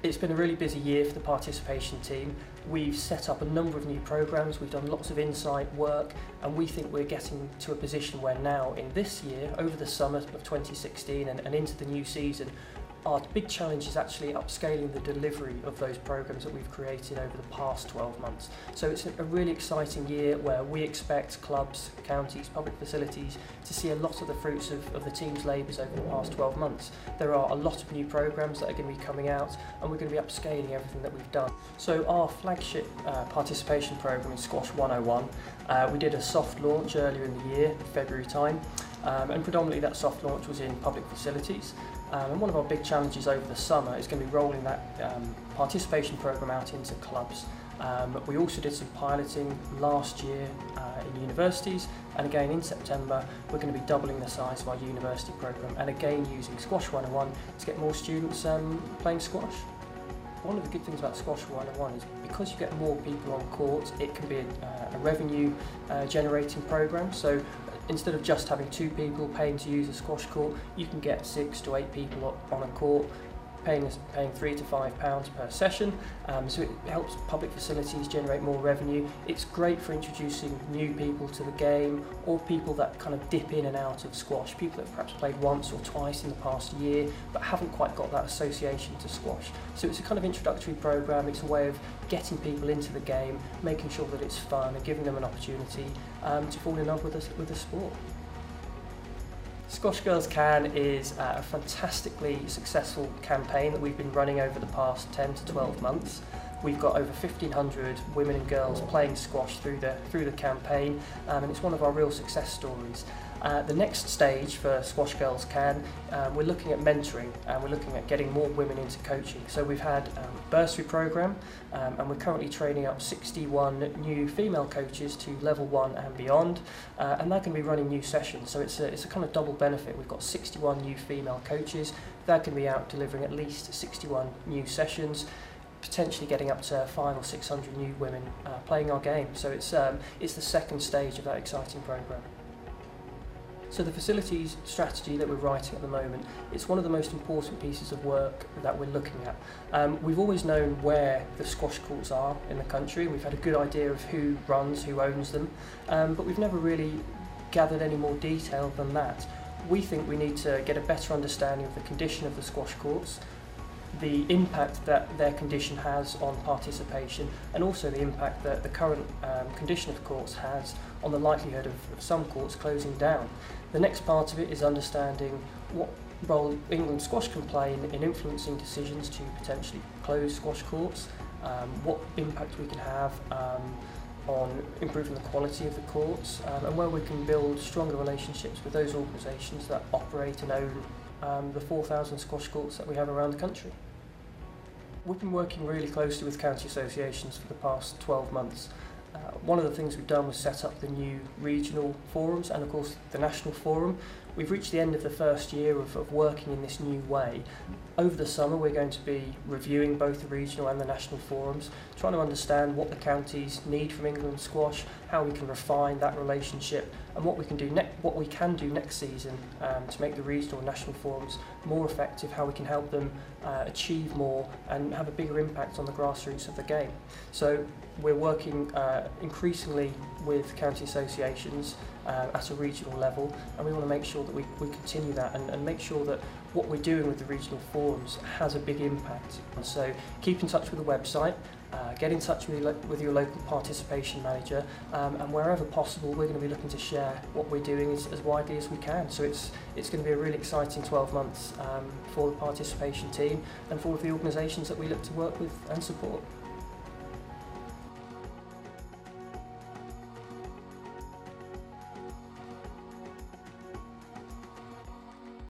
It's been a really busy year for the participation team. We've set up a number of new programs, we've done lots of insight work, and we think we're getting to a position where now in this year, over the summer of 2016 and into the new season, our big challenge is actually upscaling the delivery of those programs that we've created over the past 12 months. So it's a really exciting year where we expect clubs, counties, public facilities to see a lot of the fruits of the team's labours over the past 12 months. There are a lot of new programs that are going to be coming out, and we're going to be upscaling everything that we've done. So our flagship participation programme is Squash 101. We did a soft launch earlier in the year, February time, and predominantly that soft launch was in public facilities. And one of our big challenges over the summer is going to be rolling that participation programme out into clubs. We also did some piloting last year in universities, and again in September we're going to be doubling the size of our university programme, and again using Squash 101 to get more students playing squash. One of the good things about Squash 101 is because you get more people on court, it can be a revenue generating programme. So instead of just having 2 people paying to use a squash court, you can get 6 to 8 people on a court, paying £3 to £5 per session. So it helps public facilities generate more revenue. It's great for introducing new people to the game, or people that kind of dip in and out of squash, people that have perhaps played once or twice in the past year but haven't quite got that association to squash. So it's a kind of introductory programme. It's a way of getting people into the game, making sure that it's fun and giving them an opportunity to fall in love with the sport. Squash Girls Can is a fantastically successful campaign that we've been running over the past 10 to 12 months. We've got over 1,500 women and girls playing squash through the campaign, and it's one of our real success stories. The next stage for Squash Girls Can, we're looking at mentoring, and we're looking at getting more women into coaching. So we've had a bursary programme, and we're currently training up 61 new female coaches to level 1 and beyond, and they're going to be running new sessions. So it's a kind of double benefit. We've got 61 new female coaches, they're going to be out delivering at least 61 new sessions, potentially getting up to 500 or 600 new women playing our game. So it's the second stage of that exciting programme. So the facilities strategy that we're writing at the moment, it's one of the most important pieces of work that we're looking at. We've always known where the squash courts are in the country. We've had a good idea of who runs, who owns them, but we've never really gathered any more detail than that. We think we need to get a better understanding of the condition of the squash courts, the impact that their condition has on participation, and also the impact that the current condition of courts has on the likelihood of some courts closing down. The next part of it is understanding what role England squash can play in influencing decisions to potentially close squash courts, what impact we can have on improving the quality of the courts, and where we can build stronger relationships with those organisations that operate and own the 4,000 squash courts that we have around the country. We've been working really closely with county associations for the past 12 months. One of the things we've done was set up the new regional forums and of course the national forum. We've reached the end of the first year of working in this new way. Over the summer we're going to be reviewing both the regional and the national forums, trying to understand what the counties need from England squash, how we can refine that relationship, and what we can do next season to make the regional and national forums more effective, how we can help them achieve more and have a bigger impact on the grassroots of the game. So we're working increasingly with county associations at a regional level, and we want to make sure that we continue that and make sure that what we're doing with the regional forums has a big impact. And so keep in touch with the website, get in touch with your local participation manager, and wherever possible we're going to be looking to share what we're doing as widely as we can. So it's going to be a really exciting 12 months for the participation team and for all of the organisations that we look to work with and support.